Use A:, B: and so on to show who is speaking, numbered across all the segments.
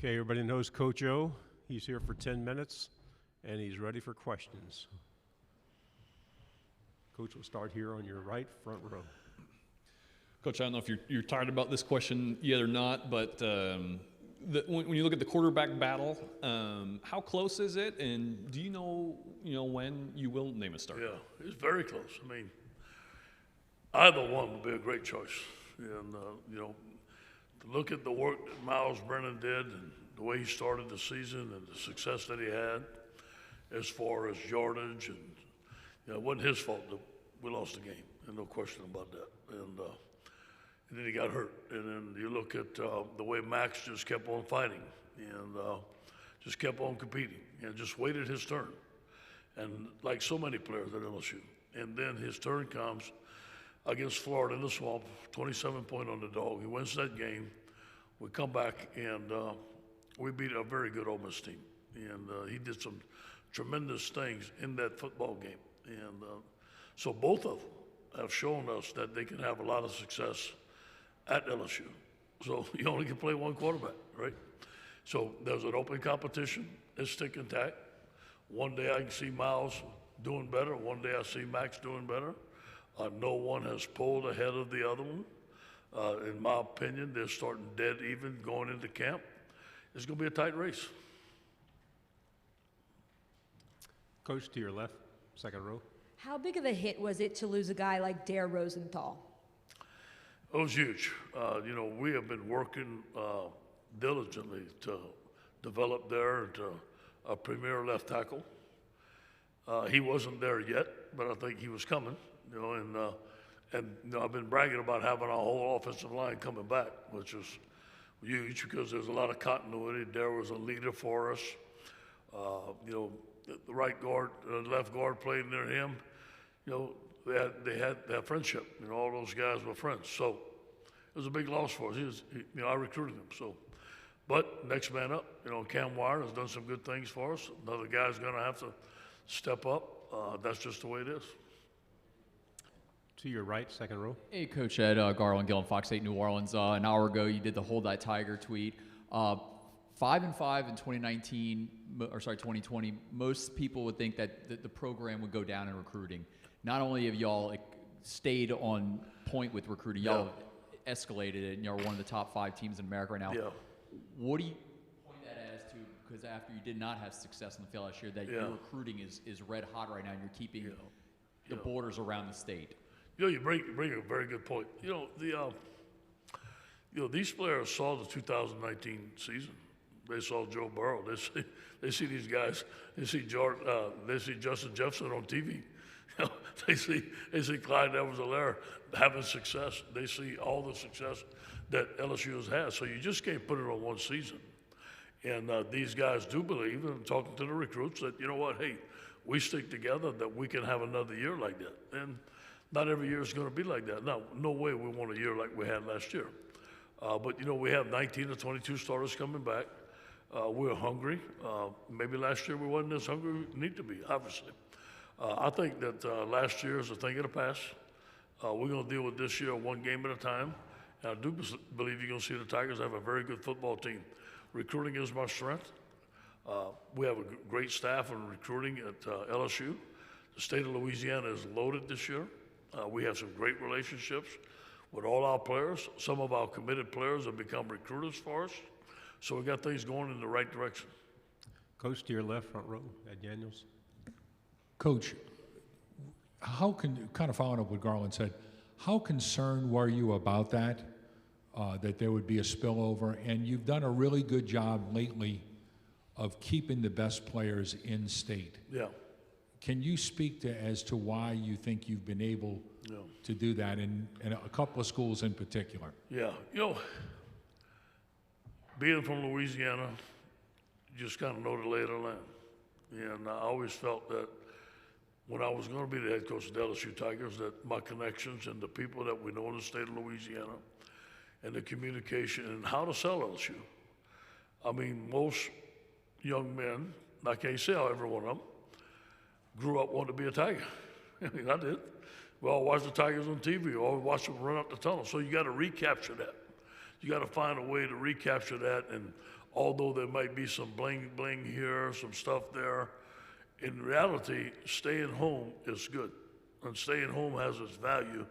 A: Okay, everybody knows Coach O. He's here for 10 minutes, and he's ready for questions. Coach will start here on your right, front row.
B: Coach, I don't know if you're tired about this question yet or not, but when you look at the quarterback battle, how close is it, and do you know when you will name a starter?
C: Yeah, it's very close. I mean, either one would be a great choice. And, to look at the work that Miles Brennan did and the way he started the season and the success that he had as far as yardage, and, it wasn't his fault that we lost the game, and no question about that. And then he got hurt. And then you look at the way Max just kept on fighting and just kept on competing and just waited his turn. And like so many players at LSU. And then his turn comes against Florida in the Swamp, 27-point underdog. He wins that game. We come back and we beat a very good Ole Miss team. And he did some tremendous things in that football game. And so both of them have shown us that they can have a lot of success at LSU. So you only can play one quarterback, right? So there's an open competition. It's tick and tack. One day I can see Miles doing better. One day I see Max doing better. No one has pulled ahead of the other one. In my opinion, they're starting dead even going into camp. It's going to be a tight race.
A: Coach, to your left, second row.
D: How big of a hit was it to lose a guy like Dare Rosenthal?
C: It was huge. We have been working diligently to develop Dare into a premier left tackle. He wasn't there yet, but I think he was coming. I've been bragging about having our whole offensive line coming back, which is huge because there's a lot of continuity. Dare was a leader for us. The right guard, left guard played near him. They had that friendship. All those guys were friends. So it was a big loss for us. I recruited him. So, but next man up. Cam Wire has done some good things for us. Another guy's going to have to step up. That's just the way it is.
A: To your right, second row.
E: Hey, Coach Ed, Garland Gill, Fox 8 New Orleans. An hour ago, you did the Hold That Tiger tweet. 5-5 in 2020. Most people would think that the program would go down in recruiting. Not only have y'all stayed on point with recruiting, y'all escalated it, and you're one of the top 5 teams in America right now.
C: Yeah.
E: What do you point that as to? Because after you did not have success in the field last year, that your recruiting is red hot right now, and you're keeping the borders around the state.
C: You bring a very good point. These players saw the 2019 season. They saw Joe Burrow. They see these guys. They see they see Justin Jefferson on TV. They see Clyde Edwards-Helaire having success. They see all the success that LSU has had. So you just can't put it on one season. And these guys do believe, and I'm talking to the recruits, that hey, we stick together, that we can have another year like that. And not every year is going to be like that. No way we want a year like we had last year. But we have 19 or 22 starters coming back. We're hungry. Maybe last year we wasn't as hungry as we need to be, obviously. I think that last year is a thing of the past. We're going to deal with this year one game at a time. And I do believe you're going to see the Tigers have a very good football team. Recruiting is my strength. We have a great staff in recruiting at LSU. The state of Louisiana is loaded this year. We have some great relationships with all our players. Some of our committed players have become recruiters for us. So we got things going in the right direction.
A: Coach, to your left, front row, Ed Daniels.
F: Coach, kind of following up what Garland said, how concerned were you about that there would be a spillover? And you've done a really good job lately of keeping the best players in state.
C: Yeah.
F: Can you speak as to why you think you've been able to do that in a couple of schools in particular?
C: Yeah. Being from Louisiana, you just kind of know the lay of the land. And I always felt that when I was going to be the head coach of the LSU Tigers, that my connections and the people that we know in the state of Louisiana and the communication and how to sell LSU. I mean, most young men, I can't say how every one of them, grew up wanting to be a Tiger. I mean, I did. We all watched the Tigers on TV. We all watched them run up the tunnel. So you got to recapture that. You got to find a way to recapture that and although there might be some bling bling here, some stuff there, in reality, staying home is good. And staying home has its value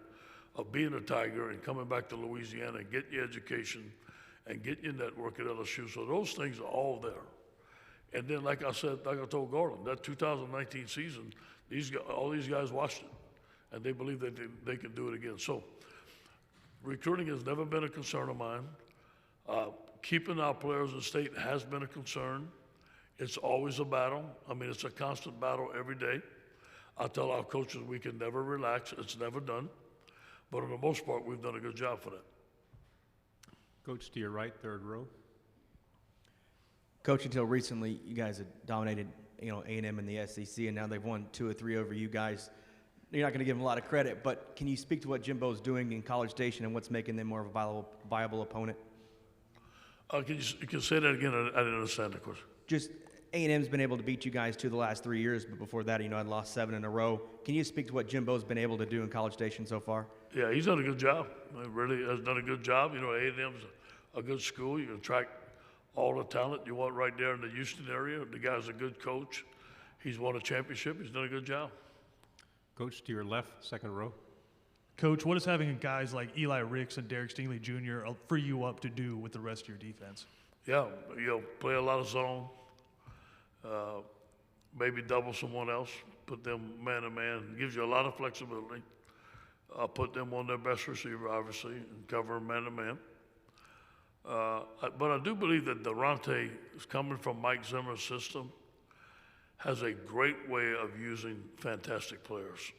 C: of being a Tiger and coming back to Louisiana and getting your education and getting your network at LSU. So those things are all there. And then, like I said, like I told Gordon, that 2019 season, all these guys watched it, and they believe that they can do it again. So recruiting has never been a concern of mine. Keeping our players in state has been a concern. It's always a battle. I mean, it's a constant battle every day. I tell our coaches we can never relax. It's never done. But for the most part, we've done a good job for that.
A: Coach, to your right, third row.
G: Coach, until recently, you guys had dominated, A&M in the SEC, and now they've won 2 or 3 over you guys. You're not going to give them a lot of credit, but can you speak to what Jimbo's doing in College Station and what's making them more of a viable opponent?
C: Can you say that again? I didn't understand the question.
G: Just A&M's been able to beat you guys 2 of the last 3 years, but before that, I'd lost 7 in a row. Can you speak to what Jimbo's been able to do in College Station so far?
C: Yeah, he's done a good job. He really has done a good job. A&M's a good school. You can attract all the talent you want right there in the Houston area. The guy's a good coach. He's won a championship. He's done a good job.
A: Coach, to your left, second row.
H: Coach, what is having guys like Eli Ricks and Derek Stingley Jr. Free you up to do with the rest of your defense?
C: Yeah, play a lot of zone. Maybe double someone else. Put them man-to-man. Gives you a lot of flexibility. Put them on their best receiver, obviously, and cover them man-to-man. But I do believe that Durante is coming from Mike Zimmer's system, has a great way of using fantastic players.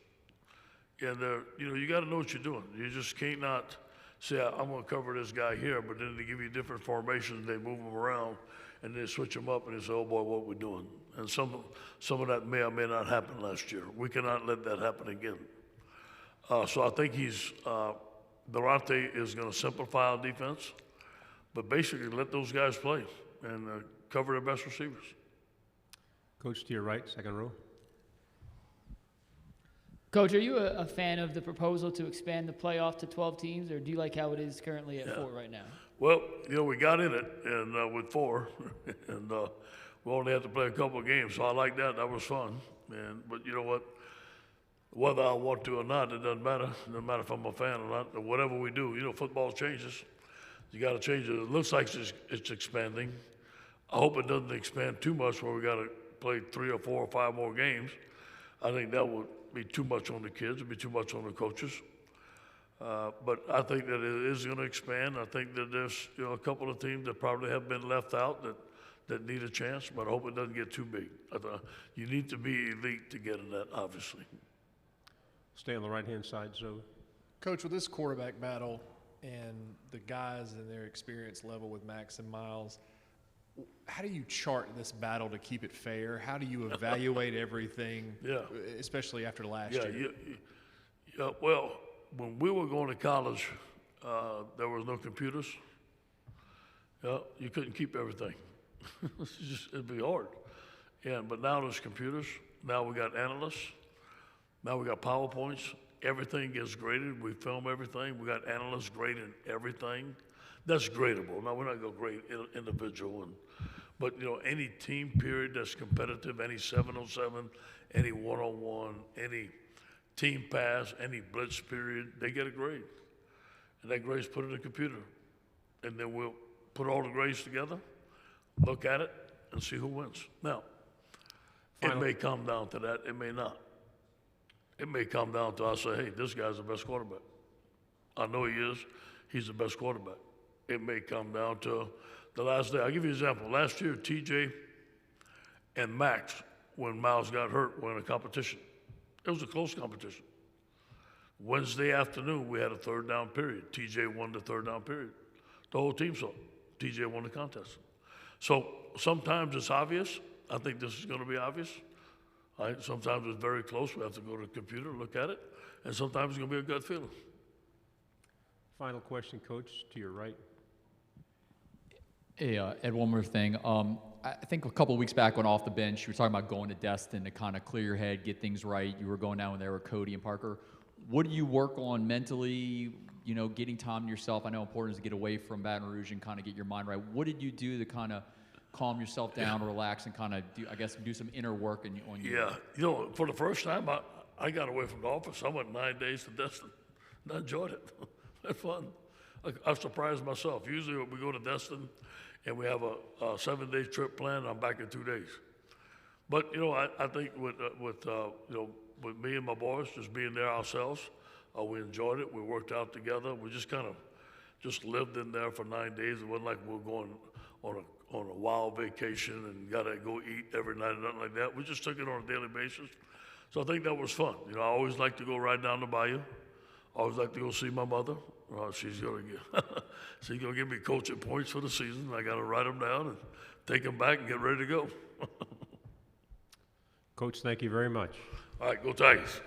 C: And you got to know what you're doing. You just can't not say, I'm going to cover this guy here, but then they give you different formations, they move them around, and they switch them up, and they say, oh boy, what are we doing? And some of that may or may not happen last year. We cannot let that happen again. So I think Durante is going to simplify our defense, but basically let those guys play and cover their best receivers.
A: Coach, to your right, second row.
I: Coach, are you a fan of the proposal to expand the playoff to 12 teams, or do you like how it is currently at 4 right now?
C: Well, we got in it and with 4, and we only had to play a couple of games, so I like that. That was fun. But you know what? Whether I want to or not, it doesn't matter. It doesn't matter if I'm a fan or not. Whatever we do, football changes. You got to change it. It looks like it's expanding. I hope it doesn't expand too much where we got to play 3 or 4 or 5 more games. I think that would be too much on the kids. It'd be too much on the coaches. But I think that it is going to expand. I think that there's a couple of teams that probably have been left out that need a chance, but I hope it doesn't get too big. You need to be elite to get in that, obviously.
A: Stay on the right-hand side, Zoe.
J: Coach, with this quarterback battle and the guys and their experience level with Max and Miles, how do you chart this battle to keep it fair? How do you evaluate everything, especially after last year?
C: Well, when we were going to college, there was no computers. You couldn't keep everything. It'd be hard. But now there's computers. Now we got analysts. Now we got PowerPoints. Everything gets graded. We film everything. We got analysts grading everything. That's gradable. Now, we're not going to grade individual. But, any team period that's competitive, any 7-on-7, any 1-on-1, any team pass, any blitz period, they get a grade. And that grade's put in the computer. And then we'll put all the grades together, look at it, and see who wins. Now, it may come down to that. It may not. It may come down to I say, hey, this guy's the best quarterback. I know he is. He's the best quarterback. It may come down to the last day. I'll give you an example. Last year, TJ and Max, when Miles got hurt, were in a competition. It was a close competition. Wednesday afternoon, we had a third down period. TJ won the third down period. The whole team saw it. TJ won the contest. So sometimes it's obvious. I think this is going to be obvious. Sometimes it's very close. We have to go to the computer, look at it. And sometimes it's going to be a gut feeling.
A: Final question, Coach, to your right.
E: Hey, Ed, one more thing. I think a couple of weeks back when off the bench, you were talking about going to Destin to kind of clear your head, get things right. You were going down there with Cody and Parker. What do you work on mentally, getting time to yourself? I know important is to get away from Baton Rouge and kind of get your mind right. What did you do to kind of calm yourself down, relax, and kind of do some inner work on you?
C: Yeah, for the first time, I got away from the office. I went 9 days to Destin. And I enjoyed it. Had fun. I surprised myself. Usually we go to Destin and we have a 7-day trip planned. I'm back in 2 days. But I think with me and my boys just being there ourselves, we enjoyed it. We worked out together. We just kind of lived in there for 9 days. It wasn't like we were going on a wild vacation and gotta go eat every night or nothing like that. We just took it on a daily basis. So I think that was fun. I always like to go right down the bayou. I always like to go see my mother. She's gonna give me coaching points for the season. I gotta write them down and take them back and get ready to go.
A: Coach, thank you very much.
C: All right, go Tigers.